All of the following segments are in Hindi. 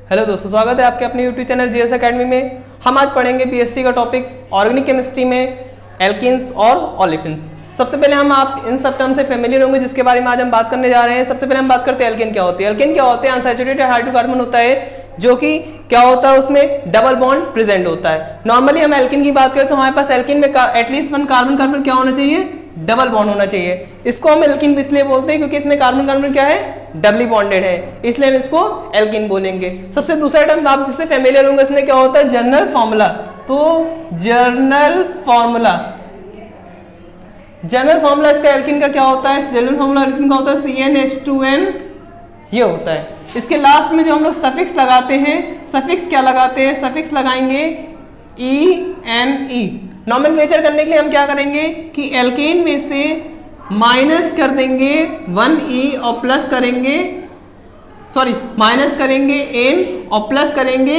हेलो दोस्तों, स्वागत है आपके अपने यूट्यूब चैनल जीएस एकेडमी में। हम आज पढ़ेंगे बीएससी का टॉपिक ऑर्गेनिक केमिस्ट्री में एल्किन्स और ओलेफिन्स। सबसे पहले हम आप इन सब टर्म से फेमिलियर होंगे जिसके बारे में आज हम बात करने जा रहे हैं। सबसे पहले हम बात करते हैं एल्किन क्या होती है। एल्किन क्या होते हैं? अनसैचुरेटेड हाइड्रोकार्बन होता है जो कि क्या होता है, उसमें डबल बॉन्ड प्रेजेंट होता है। नॉर्मली हम एल्किन की बात करें तो हमारे पास एल्किन में एटलीस्ट वन कार्बन कार्बन क्या होना चाहिए? डबल बॉन्ड होना चाहिए। इसको हम एल्किन इसलिए बोलते हैं क्योंकि इसमें कार्बन कार्बन क्या है? डबली बॉन्डेड है, इसलिए हम इसको एल्किन बोलेंगे। सबसे दूसरा टर्म आप जिससे फेमिलियर होंगे उसमें क्या होता है? Journal formula. तो जर्नल फॉर्मूला इसका एल्किन का क्या होता है? जनरल फॉर्मूला एल्किन का होता है CnH2n, ये होता है। इसके लास्ट में जो हम लोग सफिक्स लगाते हैं, सफिक्स क्या लगाते हैं? सफिक्स लगाएंगे ENE। नॉमेनक्लेचर करने के लिए हम क्या करेंगे कि एल्केन में से माइनस कर देंगे 1E और प्लस करेंगे माइनस करेंगे N और प्लस करेंगे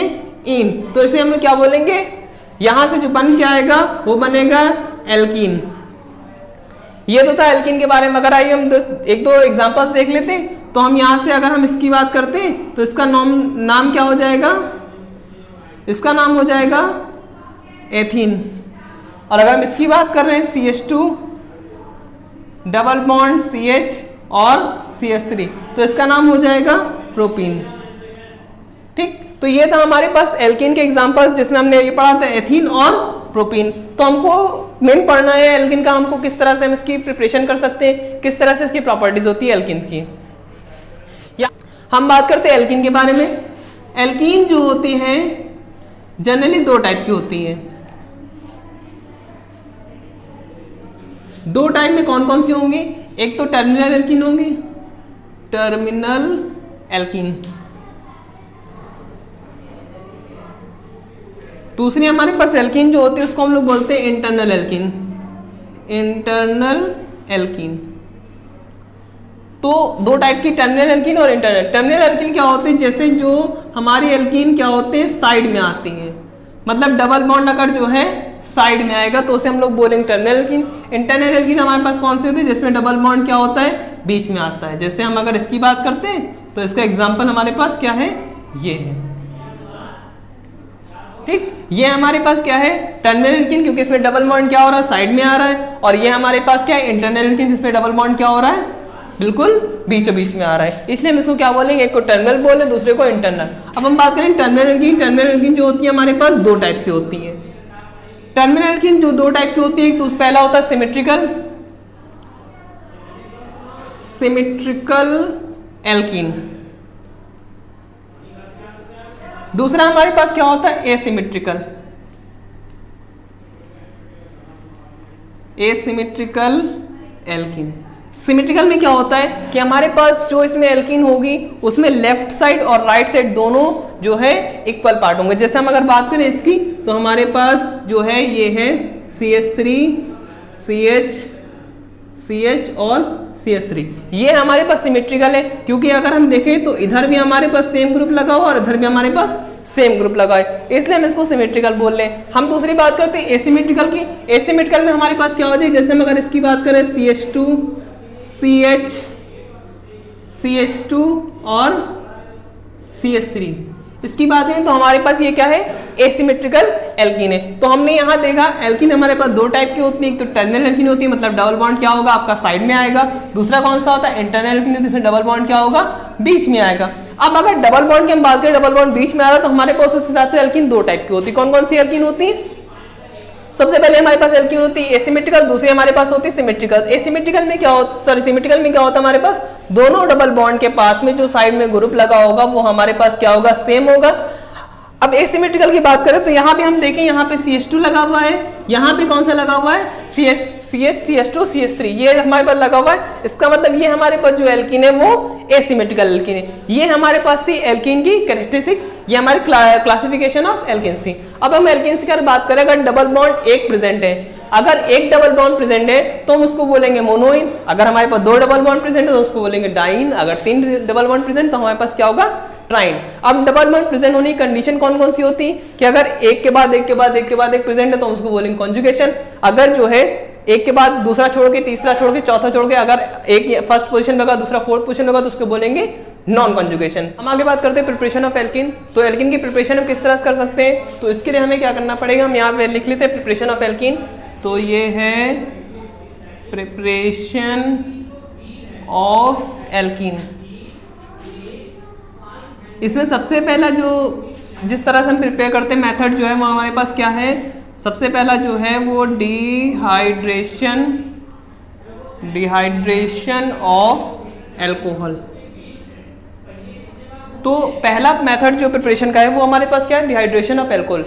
इन। तो इसे हम लोग क्या बोलेंगे? यहां से जो बन के आएगा वो बनेगा एल्कीन। ये तो था एल्कीन के बारे में। अगर आइए हम एक दो एग्जांपल्स देख लेते हैं। तो हम यहां से अगर हम इसकी बात करते हैं तो इसका नाम क्या हो जाएगा? इसका नाम हो जाएगा एथीन। और अगर हम इसकी बात कर रहे हैं CH2 डबल बॉन्ड CH और CH3, तो इसका नाम हो जाएगा प्रोपीन। ठीक, तो ये था हमारे पास एल्कीन के एग्जांपल्स जिसमें हमने ये पढ़ा था एथीन और प्रोपीन। तो हमको मेन पढ़ना है एल्कीन का, हमको किस तरह से हम इसकी प्रिपरेशन कर सकते हैं, किस तरह से इसकी प्रॉपर्टीज होती है एल्कीन की। या हम बात करते हैं एल्कीन के बारे में। एल्कीन जो होती हैं जनरली दो टाइप की होती हैं। दो टाइप में कौन कौन सी होंगी? एक तो टर्मिनल एल्कीन होंगी, टर्मिनल एल्कीन। दूसरी हमारे पास एल्कीन जो होती है उसको हम लोग बोलते हैं इंटरनल एल्कीन। Internal alkene. तो दो टाइप की टर्मिनल एल्कीन और इंटरनल। टर्मिनल एल्कीन क्या होते हैं? जैसे जो हमारी एल्कीन क्या होते हैं? साइड में आती हैं, मतलब डबल बॉन्ड अगर जो है साइड में आएगा तो उसे हम लोग बोलेंगे टर्मिनल एल्कीन। इंटरनल एल्कीन हमारे पास कौन सी होती है? जिसमें डबल बॉन्ड क्या होता है? बीच में आता है। जैसे हम अगर इसकी बात करते हैं तो इसका एग्जांपल हमारे पास क्या है? ये है। ठीक, ये हमारे पास क्या है? टर्मिनल एल्कीन, क्योंकि इसमें डबल बॉन्ड क्या हो रहा है? साइड में आ रहा है। और ये हमारे पास क्या है? इंटरनल एल्कीन, जिसमें डबल बॉन्ड क्या हो रहा है? बिल्कुल बीचों बीच में आ रहा है। इसलिए हम इसको क्या बोलेंगे? एक को टर्मिनल बोले, दूसरे को इंटरनल। अब हम बात करें टर्मिनल एल्कीन। टर्मिनल एल्कीन जो होती है हमारे पास दो टाइप से होती है। टर्मिनल एल्कीन जो दो टाइप की होती है, एक तो पहला होता है सिमेट्रिकल एल्कीन। दूसरा हमारे पास क्या होता है? Asymmetrical alkene. सिमेट्रिकल में क्या होता है कि हमारे पास जो इसमें एल्कीन होगी उसमें लेफ्ट साइड और राइट साइड दोनों जो है इक्वल पार्ट होंगे। जैसे हम अगर बात करें इसकी तो हमारे पास जो है ये है CH3 CH और CH3। ये हमारे पास सिमेट्रिकल है, क्योंकि अगर हम देखें तो इधर भी हमारे पास सेम ग्रुप लगा हुआ और इधर भी हमारे पास सेम ग्रुप लगा है, इसलिए हम इसको सिमेट्रिकल बोल रहे हैं। हम दूसरी बात करते हैं एसिमेट्रिकल की। एसिमेट्रिकल में हमारे पास क्या हो जाए? जैसे हम अगर इसकी बात करें CH2 CH2 और CH3, इसकी बात करें तो हमारे पास ये क्या है? एसिमेट्रिकल एल्कीन है। तो हमने यहाँ देखा एल्कीन हमारे पास दो टाइप की होती है। एक तो टर्मिनल एल्कीन होती है, मतलब डबल बॉन्ड क्या होगा? आपका साइड में आएगा। दूसरा कौन सा होता है? इंटरनल एल्कीन, जिसमें डबल बॉन्ड क्या होगा? बीच में आएगा। अब अगर डबल बॉन्ड की हम बात करें, डबल बॉन्ड बीच में आ रहा है, तो हमारे पास उस हिसाब से एल्कीन दो टाइप की होती है। कौन कौन सी एल्कीन होती है? सबसे पहले हमारे पास एल्कीन होती है एसिमेट्रिकल, दूसरी हमारे पास होती है सिमेट्रिकल। सिमेट्रिकल में क्या होता है? हमारे पास दोनों डबल बॉन्ड के पास में जो साइड में ग्रुप लगा होगा वो हमारे पास क्या होगा? सेम होगा। अब एसिमेट्रिकल की बात करें तो यहाँ पे हम देखें, यहाँ पे CH2 लगा हुआ है, यहाँ पे कौन सा लगा हुआ है? CH2 CH3, ये हमारे पास लगा हुआ है। इसका मतलब ये हमारे पास जो एल्कीन है वो एसिमेट्रिकल एल्कीन है। ये हमारे पास थी एल्कीन की कैरेक्टरिस्टिक, ये हमारी क्लासिफिकेशन ऑफ एल्कीन्स थी। अब हम एल्कीन्स की बात करें, अगर डबल बॉन्ड एक प्रेजेंट है, अगर एक डबल बॉन्ड प्रेजेंट है तो हम उसको बोलेंगे मोनोइन। अगर हमारे पास दो डबल बॉन्ड प्रेजेंट है तो उसको बोलेंगे डाइन। अगर तीन डबल बॉन्ड प्रेजेंट तो हमारे पास क्या होगा? ट्राइन। अब डबल बॉन्ड प्रेजेंट होने की कंडीशन कौन कौन सी होती है कि अगर एक के बाद एक के बाद एक के बाद एक प्रेजेंट है तो उसको बोलेंगे कॉन्जुगेशन। अगर जो है एक के बाद दूसरा छोड़ के, तीसरा छोड़ के, चौथा छोड़ के, अगर एक फर्स्ट पोजीशन में होगा दूसरा फोर्थ पोजीशन में होगा तो उसको बोलेंगे नॉन कॉन्जुगेशन। हम आगे बात करते हैं प्रिपरेशन ऑफ एल्कीन। तो एल्कीन की प्रिपरेशन हम किस तरह से कर सकते हैं, तो इसके लिए हमें क्या करना पड़ेगा, हम यहाँ पे लिख लेते हैं प्रिपरेशन ऑफ एल्कीन। तो ये है प्रिपरेशन ऑफ एल्कीन। इसमें सबसे पहला जो जिस तरह से हम प्रिपेयर करते हैं मेथड जो है वो हमारे पास क्या है, सबसे पहला जो है वो डिहाइड्रेशन ऑफ एल्कोहल। तो पहला मेथड जो प्रिपरेशन का है वो हमारे पास क्या है, डिहाइड्रेशन ऑफ एल्कोहल।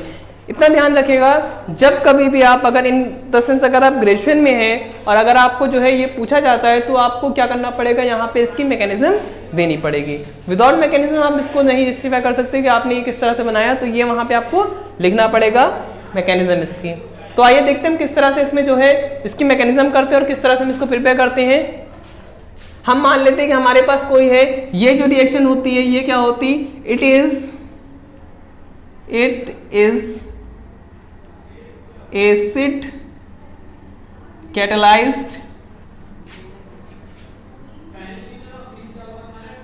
इतना ध्यान रखिएगा, जब कभी भी आप अगर इन द सेंस अगर आप ग्रेजुएशन में हैं और अगर आपको जो है ये पूछा जाता है तो आपको क्या करना पड़ेगा, यहाँ पे इसकी मैकेनिज्म देनी पड़ेगी। विदाउट मैकेनिज्म आप इसको नहीं जस्टिफाई कर सकते कि आपने ये किस तरह से बनाया, तो ये वहाँ पे आपको लिखना पड़ेगा मैकेनिज्म इसकी। तो आइए देखते हैं हम किस तरह से इसमें जो है इसकी मैकेनिज्म करते हैं और किस तरह से हम इसको प्रिपेयर करते हैं। हम मान लेते हैं कि हमारे पास कोई है, ये जो रिएक्शन होती है ये क्या होती, it is acid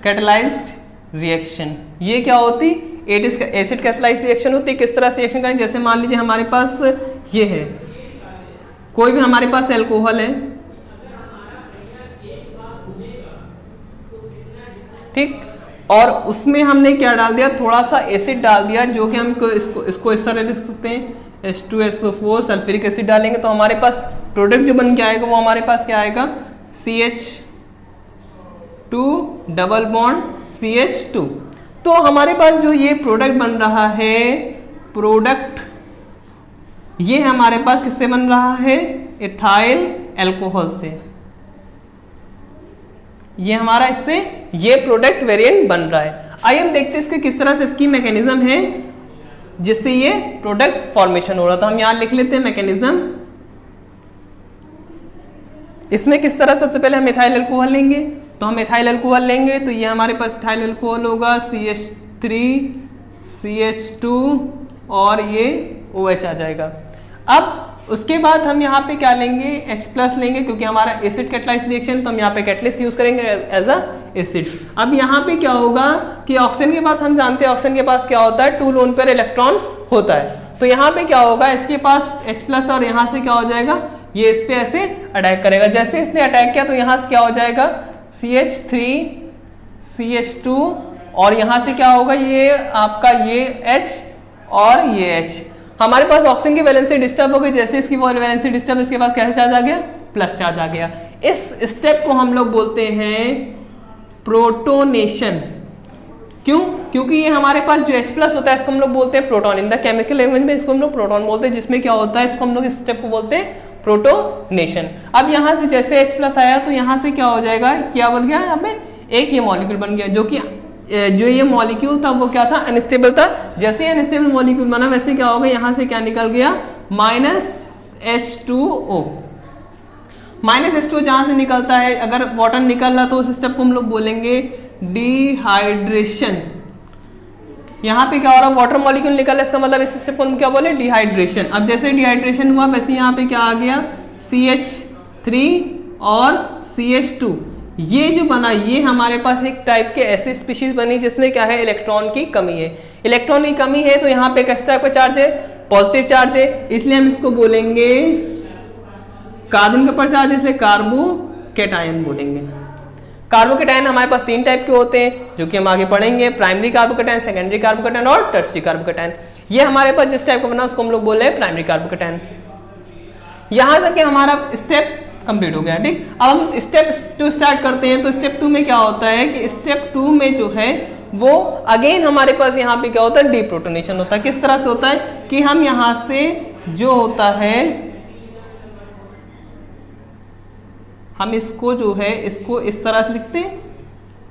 catalysed reaction. ये क्या होती, एसिड कैटलाइज्ड रिएक्शन होती है। किस तरह से रिएक्शन करें, जैसे मान लीजिए हमारे पास ये है, कोई भी हमारे पास एल्कोहल है, ठीक, और उसमें हमने क्या डाल दिया, थोड़ा सा एसिड डाल दिया, जो कि हम इसको इस तरह लिख सकते हैं H2SO4 सल्फ्यूरिक एसिड डालेंगे तो हमारे पास प्रोडक्ट जो बन के आएगा वो हमारे पास क्या आएगा, CH2 डबल बॉन्ड CH2। तो हमारे पास जो ये प्रोडक्ट बन रहा है, प्रोडक्ट ये हमारे पास किससे बन रहा है, इथाइल अल्कोहल से। ये हमारा इससे ये प्रोडक्ट वेरिएंट बन रहा है। आइए हम देखते हैं इसके किस तरह से इसकी मैकेनिज्म है जिससे ये प्रोडक्ट फॉर्मेशन हो रहा था। हम यहां लिख लेते हैं मैकेनिज्म। इसमें किस तरह, सबसे पहले हम इथाइल अल्कोहल लेंगे, तो हम इथाइल अल्कोहल लेंगे तो ये हमारे पास इथाइल अल्कोहल होगा CH3 CH2 और ये OH आ जाएगा। अब उसके बाद हम यहाँ पे क्या लेंगे, H+ लेंगे, क्योंकि हमारा एसिड कैटलाइज्ड रिएक्शन, तो हम यहाँ पे कैटलिस्ट यूज करेंगे एज अ एसिड। अब यहाँ पे क्या होगा कि ऑक्सीजन के पास, हम जानते हैं ऑक्सीजन के पास क्या होता है, 2 लोन पेयर इलेक्ट्रॉन होता है। तो यहाँ पे क्या होगा, इसके पास H+ और यहाँ से क्या हो जाएगा, ये इस पे ऐसे अटैक करेगा। जैसे इसने अटैक किया तो यहाँ से क्या हो जाएगा, CH3 CH2 और यहाँ से क्या होगा, ये आपका ये H और ये H। हमारे पास ऑक्सीजन की वैलेंसी डिस्टर्ब हो गई, जैसे इसकी वैलेंसी डिस्टर्ब, इसके पास कैसे चार्ज आ गया, प्लस चार्ज आ गया। इस स्टेप को हम लोग बोलते हैं प्रोटोनेशन। क्यों, क्योंकि ये हमारे पास जो H+ होता है इसको हम लोग बोलते हैं proton. In the chemical language में इसको हम लोग प्रोटॉन बोलते हैं, जिसमें क्या होता है, इसको हम लोग इस स्टेप को बोलते हैं प्रोटोनेशन। अब यहाँ से जैसे H+ आया तो यहाँ से क्या हो जाएगा, क्या बन गया, यहाँ पे एक ये मॉलिक्यूल बन गया, जो ये मॉलिक्यूल था वो क्या था, अनस्टेबल था। जैसे अनस्टेबल मॉलिक्यूल बना वैसे क्या होगा, यहाँ से क्या निकल गया, -H2O। -H2O जहाँ से निकलता है, अगर वाटर निकल रहा तो उस स्टेप को हम लोग बोलेंगे डिहाइड्रेशन। यहाँ पे क्या हो रहा है, वाटर मॉलिक्यूल निकल रहा है, इसका मतलब इस स्टेप को हम क्या बोले, डिहाइड्रेशन। अब जैसे डिहाइड्रेशन हुआ वैसे यहाँ पे क्या आ गया, CH3 और CH2। ये जो बना, ये हमारे पास एक टाइप के ऐसी स्पीशीज बनी जिसमें क्या है, इलेक्ट्रॉन की कमी है। इलेक्ट्रॉन की कमी है तो यहाँ पे किस टाइप का चार्ज है, पॉजिटिव चार्ज है, इसलिए हम इसको बोलेंगे कार्बन के ऊपर चार्ज, इसलिए कार्बोकैटायन बोलेंगे। कार्बोकैटायन हमारे पास 3 टाइप के होते हैं जो कि हम आगे पढ़ेंगे, प्राइमरी कार्बोकैटायन, सेकेंडरी कार्बोकैटायन और टर्शियरी कार्बोकैटायन। ये हमारे पास जिस टाइप का बना उसको हम लोग बोल रहे हैं प्राइमरी कार्बोकैटायन। यहाँ तक कि हमारा स्टेप कंप्लीट हो गया, ठीक। अब हम स्टेप 2 स्टार्ट करते हैं। तो स्टेप 2 में क्या होता है कि स्टेप 2 में जो है वो अगेन हमारे पास यहाँ पे क्या होता है, डीप्रोटोनेशन होता है। किस तरह से होता है कि हम यहाँ से जो होता है, हम इसको जो है इसको इस तरह से लिखते हैं,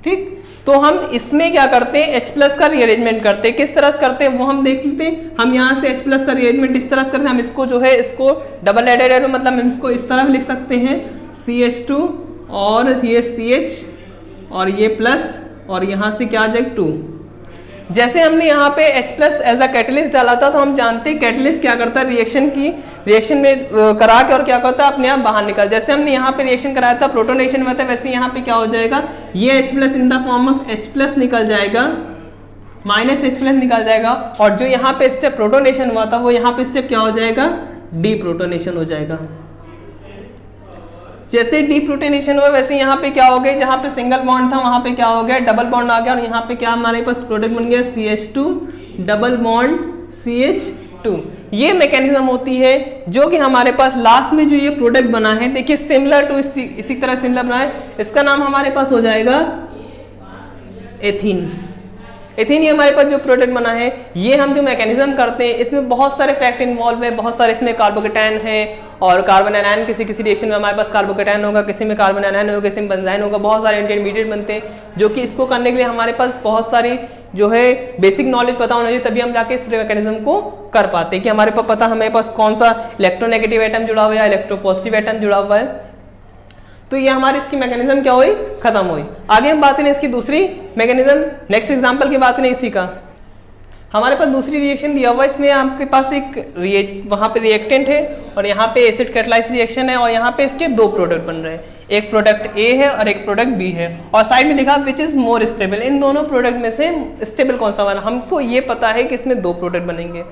ठीक। तो हम इसमें क्या करते हैं, H+ का रीअरेंजमेंट करते हैं। किस तरह से करते हैं वो हम देख लेते हैं। हम यहाँ से H+ का रीअरेंजमेंट इस तरह से करते हैं, हम इसको जो है इसको डबल एडेड एरो, मतलब हम इसको इस तरह लिख सकते हैं, CH2 और ये CH और ये प्लस और यहाँ से क्या आ जाएगा 2। जैसे हमने यहाँ पे H+ एज अ कैटलिस्ट डाला था, तो हम जानते हैं कैटलिस्ट क्या करता है, रिएक्शन की रिएक्शन में करा के और क्या करता है अपने आप बाहर निकल, जैसे हमने यहाँ पे रिएक्शन कराया था प्रोटोनेशन में था, वैसे यहाँ पे क्या हो जाएगा, ये H plus in the form of H plus निकल जाएगा, माइनस H प्लस निकल जाएगा, और जो यहाँ पे स्टेप प्रोटोनेशन हुआ था वो यहाँ पे स्टेप क्या हो जाएगा, डी प्रोटोनेशन हो जाएगा। जैसे डी प्रोटोनेशन हुआ वैसे यहाँ पे क्या हो गया, जहाँ पे सिंगल बॉन्ड था वहाँ पे क्या हो गया, डबल बॉन्ड आ गया, और यहाँ पे क्या हमारे पास प्रोडक्ट बन गया CH2 डबल बॉन्ड CH2। ये मैकेनिज्म होती है जो कि हमारे पास लास्ट में जो ये प्रोडक्ट बना है, देखिए सिमिलर टू इसी तरह सिमिलर बना है, इसका नाम हमारे पास हो जाएगा एथीन। एथीन ये हमारे पास जो प्रोडक्ट बना है, ये हम जो मैकेनिज्म करते हैं इसमें बहुत सारे फैक्ट इन्वॉल्व है, बहुत सारे इसमें कार्बोकेटायन है और कार्बन एनायन, किसी रिएक्शन में हमारे पास कार्बोकेटायन होगा, किसी में कार्बन एनायन होगा, किसी में बेंजाइन होगा, बहुत सारे इंटरमीडिएट बनते हैं, जो कि इसको करने के लिए हमारे पास बहुत सारी जो है बेसिक नॉलेज पता होना चाहिए, तभी हम जाके इस मैकेनिज्म को कर पाते हैं कि हमारे पास पता हमारे पास कौन सा इलेक्ट्रोनेगेटिव एटम जुड़ा हुआ है या इलेक्ट्रोपॉजिटिव एटम जुड़ा हुआ है। तो ये हमारी इसकी मैकेनिज्म क्या हुई, खत्म हुई। आगे हम बात करें इसकी दूसरी मैकेनिज्म, नेक्स्ट एग्जांपल की बात करें इसी का। हमारे पास दूसरी रिएक्शन दिया हुआ है, इसमें आपके पास एक वहाँ पे रिएक्टेंट है और यहाँ पे एसिड कैटालाइज रिएक्शन है, और यहाँ पे इसके दो प्रोडक्ट बन रहे हैं, एक प्रोडक्ट ए है और एक प्रोडक्ट बी है, और साइड में लिखा विच इज मोर स्टेबल। इन दोनों प्रोडक्ट में से स्टेबल कौन सा बना, हमको ये पता है कि इसमें दो प्रोडक्ट बनेंगे।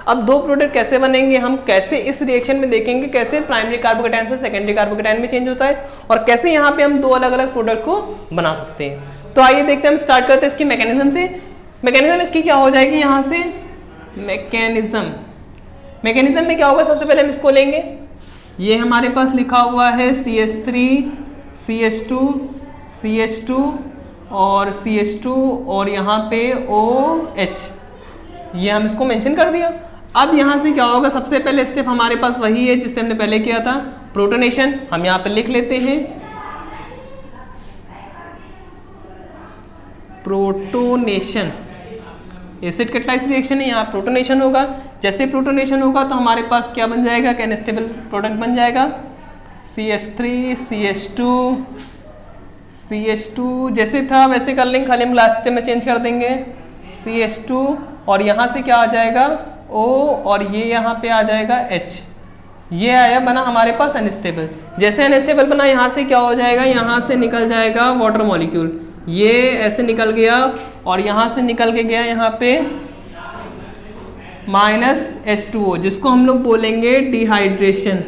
अब दो प्रोडक्ट कैसे बनेंगे, हम कैसे इस रिएक्शन में देखेंगे कैसे प्राइमरी कार्बोकेटायन से सेकेंडरी कार्बोकेटायन में चेंज होता है, और कैसे यहाँ पे हम दो अलग अलग प्रोडक्ट को बना सकते हैं। तो आइए देखते हैं, हम स्टार्ट करते हैं इसकी मैकेनिज्म से। मैकेनिज्म इसकी क्या हो जाएगी, यहाँ से मैकेनिज्म में क्या होगा, सबसे पहले हम इसको लेंगे, ये हमारे पास लिखा हुआ है CH3 CH2 CH2 और CH2 और यहाँ पे OH, ये हम इसको मेंशन कर दिया। अब यहाँ से क्या होगा, सबसे पहले स्टेप हमारे पास वही है जिससे हमने पहले किया था, प्रोटोनेशन। हम यहाँ पे लिख लेते हैं प्रोटोनेशन, एसिड कैटालाइज रिएक्शन है, यहाँ प्रोटोनेशन होगा। जैसे प्रोटोनेशन होगा तो हमारे पास क्या बन जाएगा, कैनेस्टेबल प्रोडक्ट बन जाएगा, CH3 CH2 CH2 जैसे था वैसे कर लेंगे, खाली हम लास्ट स्टेप में चेंज कर देंगे CH2, और यहाँ से क्या आ जाएगा O, और ये यहाँ पे आ जाएगा H। ये आया बना हमारे पास अनस्टेबल। जैसे अनस्टेबल बना, यहाँ से क्या हो जाएगा, यहाँ से निकल जाएगा वाटर मॉलिक्यूल, ये ऐसे निकल गया, और यहाँ से निकल के गया यहाँ पे -H2O, जिसको हम लोग बोलेंगे डिहाइड्रेशन।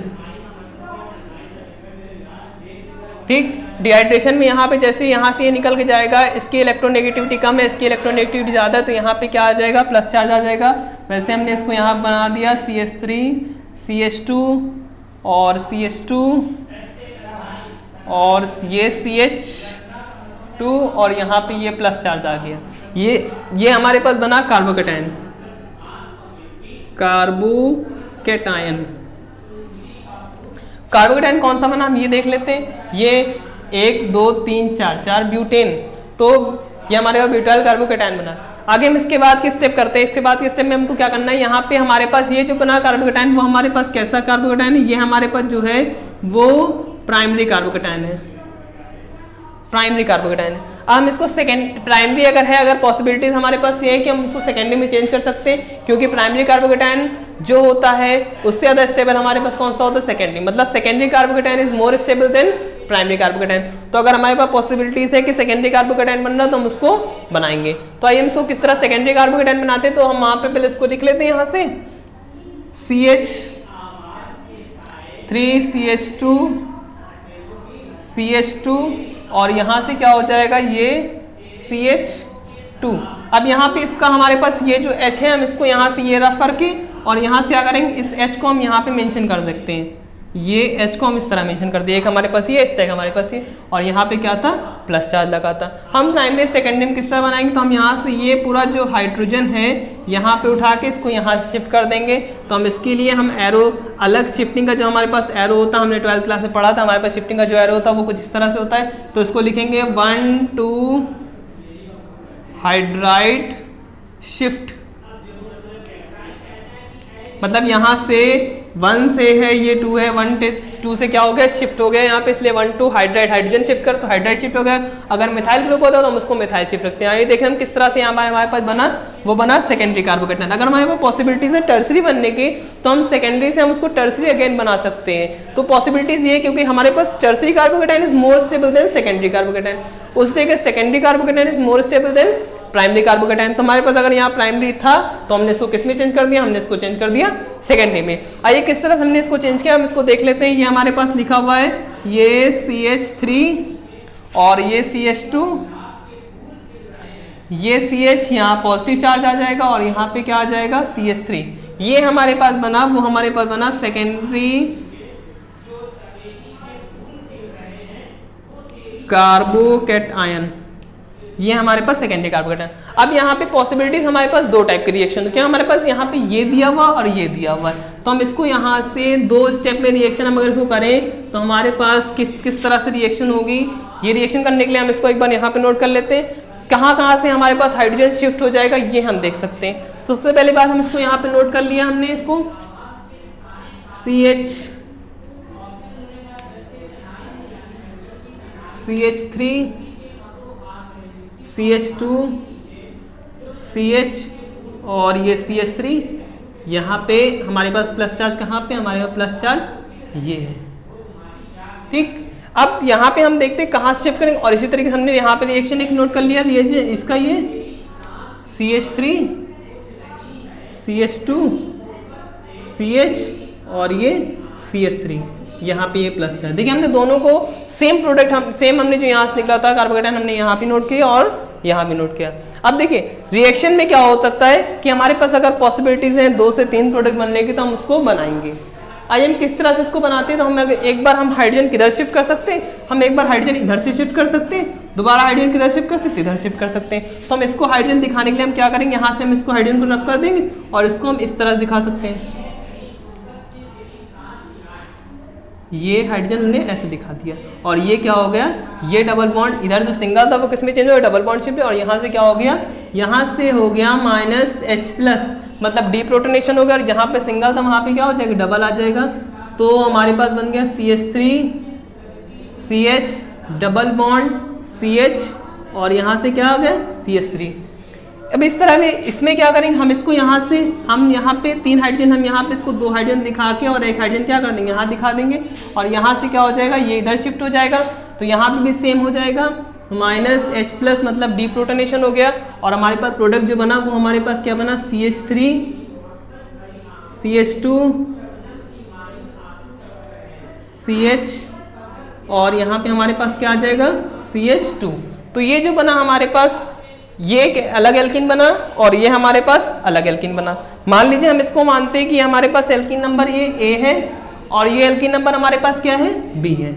ठीक, डिहाइड्रेशन में यहाँ पे जैसे यहाँ से ये निकल के जाएगा, इसकी इलेक्ट्रोनेगेटिविटी कम है, इसकी इलेक्ट्रोनेगेटिविटी ज़्यादा है, तो यहाँ पे क्या आ जाएगा, प्लस चार्ज आ जाएगा। वैसे हमने इसको यहाँ बना दिया CH3 CH2 और CH2 और ये CH2, और यहाँ पे ये प्लस चार्ज आ गया। ये हमारे पास बना कार्बोकेटायन। कार्बोकेटायन कौन सा बना, हम ये देख लेते हैं। ये 1 2 3 4 ब्यूटेन, तो ये हमारे पास ब्यूटाइल कार्बोकेटायन बना। आगे हम इसके बाद की स्टेप करते हैं। इसके बाद के स्टेप में हमको क्या करना है, यहाँ पे हमारे पास ये जो बना कार्बोकेटायन, वो हमारे पास कैसा कार्बोकेटायन है, ये हमारे पास जो है वो प्राइमरी कार्बोकेटायन है, प्राइमरी कार्बोकेटायन है। अब हम इसको सेकेंड प्राइमरी अगर है, अगर पॉसिबिलिटीज हमारे पास ये है कि हम उसको सेकेंडरी में चेंज कर सकते हैं, क्योंकि प्राइमरी कार्बोकेटायन जो होता है उससे ज़्यादा स्टेबल हमारे पास कौन सा होता है, सेकेंडरी। मतलब secondary carbocation is more stable than primary carbocation. तो अगर हमारे पास पॉसिबिलिटीज है कि सेकेंडरी कार्बोकेटायन बन रहा तो हम उसको बनाएंगे। तो आइए हम इसको किस तरह सेकेंडरी कार्बोकेटायन बनाते हैं, तो हम वहाँ पे पहले इसको लिख लेते हैं, यहाँ से CH3 CH2 और यहाँ से क्या हो जाएगा, ये CH2। अब यहाँ पे इसका हमारे पास ये जो H है, हम इसको यहाँ से ये रफ करके और यहाँ से क्या करेंगे, इस H को हम यहाँ पे मेंशन कर सकते हैं। ये H को हम इस तरह मेंशन कर दिए, एक हमारे पास ये, इस तरह हमारे पास ये, और यहाँ पे क्या था, प्लस चार्ज लगा था। हम प्राइमरी सेकेंडरी में किस तरह बनाएंगे, तो हम यहाँ से ये पूरा जो हाइड्रोजन है यहाँ पे उठा के इसको यहाँ से शिफ्ट कर देंगे। तो हम इसके लिए हम एरो अलग शिफ्टिंग का जो हमारे पास एरो होता है, हमने 12th क्लास में पढ़ा था, हमारे पास शिफ्टिंग का जो एरो होता है वो कुछ इस तरह से होता है। तो इसको लिखेंगे 1 2 हाइड्राइड शिफ्ट, मतलब यहाँ से 1 से है, ये 2 है, 1 से 2 से क्या हो गया, शिफ्ट हो गया यहाँ पे, इसलिए 1 2 हाइड्राइड, हाइड्रोजन शिफ्ट कर तो हाइड्राइड शिफ्ट हो गया। अगर मिथाइल ग्रुप होता तो हम उसको मिथाइल शिफ्ट रखते हैं। ये देखें हम किस तरह से यहाँ हमारे पास बना, वो बना सेकेंडरी कार्बोकेटायन। अगर हमारे पास पॉसिबिलिटीज है टर्सरी बनने की तो हम सेकेंडरी से हम उसको टर्सरी अगेन बना सकते हैं। तो पॉसिबिलिटीज ये, क्योंकि हमारे पास tertiary carbocation is more stable than secondary carbocation, उस तरीके secondary carbocation is more stable than primary carbocation. तो हमारे पास अगर यहाँ प्राइमरी था तो हमने इसको किस में चेंज कर दिया, हमने इसको चेंज कर दिया सेकेंडरी में। आइए किस तरह से हमने इसको चेंज किया हम इसको देख लेते हैं। ये हमारे पास लिखा हुआ है, ये CH3 और ये CH2, ये CH यहाँ पॉजिटिव चार्ज आ जाएगा और यहाँ पे क्या आ जाएगा, CH3। ये हमारे पास बना, वो हमारे पास बना सेकेंडरी कार्बोकेटायन, ये हमारे पास सेकेंडरी कार्बोकेटायन। अब यहाँ पे पॉसिबिलिटीज हमारे पास दो टाइप के रिएक्शन, क्या हमारे पास यहाँ पे ये दिया हुआ और ये दिया हुआ है। तो हम इसको यहाँ से दो स्टेप में रिएक्शन हम अगर इसको करें तो हमारे पास किस तरह से रिएक्शन होगी। ये रिएक्शन करने के लिए हम इसको एक बार यहाँ पे नोट कर लेते हैं, कहाँ से हमारे पास हाइड्रोजन शिफ्ट हो जाएगा ये हम देख सकते हैं। तो सबसे पहली बात हम इसको यहाँ पे नोट कर लिया हमने, इसको CH3 CH2 CH और ये CH3, यहाँ पे हमारे पास प्लस चार्ज, कहाँ पे हमारे पास प्लस चार्ज ये है, ठीक। अब यहाँ पे हम देखते हैं कहाँ से शिफ्ट करेंगे, और इसी तरीके से हमने यहाँ पे रिएक्शन एक नोट कर लिया, ये इसका ये CH3 CH2 CH और ये CH3, यहाँ पे ये प्लस चार्ज। देखिए हमने दोनों को सेम प्रोडक्ट, हमने जो यहाँ से निकला था कार्बोकेटायन हमने यहाँ भी नोट किया और यहाँ भी नोट किया। अब देखिए रिएक्शन में क्या हो सकता है कि हमारे पास अगर पॉसिबिलिटीज हैं 2 से 3 प्रोडक्ट बनने की तो हम उसको बनाएंगे। आइए हम किस तरह से इसको बनाते हैं, तो हम एक बार हम हाइड्रोजन किधर शिफ्ट कर सकते हैं, हम एक बार हाइड्रोजन इधर से शिफ्ट कर सकते हैं, दोबारा हाइड्रोजन किधर शिफ्ट कर सकते हैं, इधर शिफ्ट कर सकते हैं। तो हम इसको हाइड्रोजन दिखाने के लिए हम क्या करेंगे, यहाँ से हम इसको हाइड्रोजन को रफ कर देंगे और इसको हम इस तरह दिखा सकते हैं। ये हाइड्रोजन हमने ऐसे दिखा दिया और ये क्या हो गया, ये डबल बॉन्ड इधर जो सिंगल था वो किसमें चेंज हो गया, डबल बॉन्ड शिप पे, और यहाँ से क्या हो गया, यहाँ से हो गया -H+, मतलब डीप्रोटोनेशन हो गया, और जहाँ पे सिंगल था वहाँ पे क्या हो जाएगा, डबल आ जाएगा। तो हमारे पास बन गया CH3 CH double bond CH और यहाँ से क्या हो गया CH3। अब इस तरह में इसमें क्या करेंगे, हम इसको यहाँ से, हम यहाँ पे 3 हाइड्रोजन, हम यहाँ पे इसको 2 हाइड्रोजन दिखा के और एक हाइड्रोजन क्या कर देंगे, यहाँ दिखा देंगे, और यहाँ से क्या हो जाएगा, ये इधर शिफ्ट हो जाएगा, तो यहाँ पे भी सेम हो जाएगा, -H+ मतलब डीप्रोटोनेशन हो गया, और हमारे पास प्रोडक्ट जो बना वो हमारे पास क्या बना, CH3 CH2 CH और यहाँ पे हमारे पास क्या आ जाएगा, CH2। तो ये जो बना हमारे पास, ये एक अलग एल्कीन बना और ये हमारे पास अलग एल्कीन बना। मान लीजिए हम इसको मानते हैं कि हमारे पास एल्कीन नंबर ये A है और ये एल्कीन नंबर हमारे पास क्या है, B है।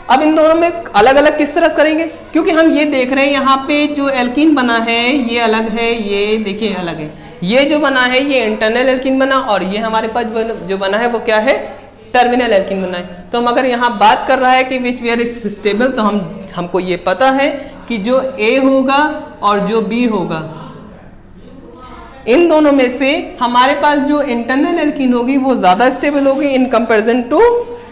अब इन दोनों में अलग अलग किस तरह से करेंगे, क्योंकि हम ये देख रहे हैं यहाँ पे जो एल्कीन बना है ये अलग है, ये देखिए अलग है, ये जो बना है ये इंटरनल एल्कीन बना, और ये हमारे पास जो बना है वो क्या है, टर्मिनल एल्कीन बना है। तो हम अगर यहाँ बात कर रहा है कि विच वेयर इज स्टेबल, तो हमको ये पता है कि जो A होगा और जो B होगा, इन दोनों में से हमारे पास जो इंटरनल एल्कीन होगी वो ज्यादा स्टेबल होगी in comparison to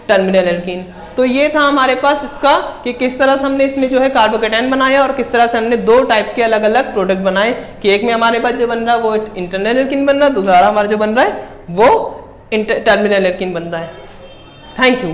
terminal alkene. तो ये था हमारे पास इसका कि किस तरह से हमने इसमें जो है कार्बोकेटायन बनाया और किस तरह से हमने 2 टाइप के अलग अलग प्रोडक्ट बनाए, कि एक में हमारे पास जो बन रहा है वो इंटरनल एल्कीन बन रहा है, दूसरा हमारा जो बन रहा है वो टर्मिनल एल्कीन बन रहा है। Thank you.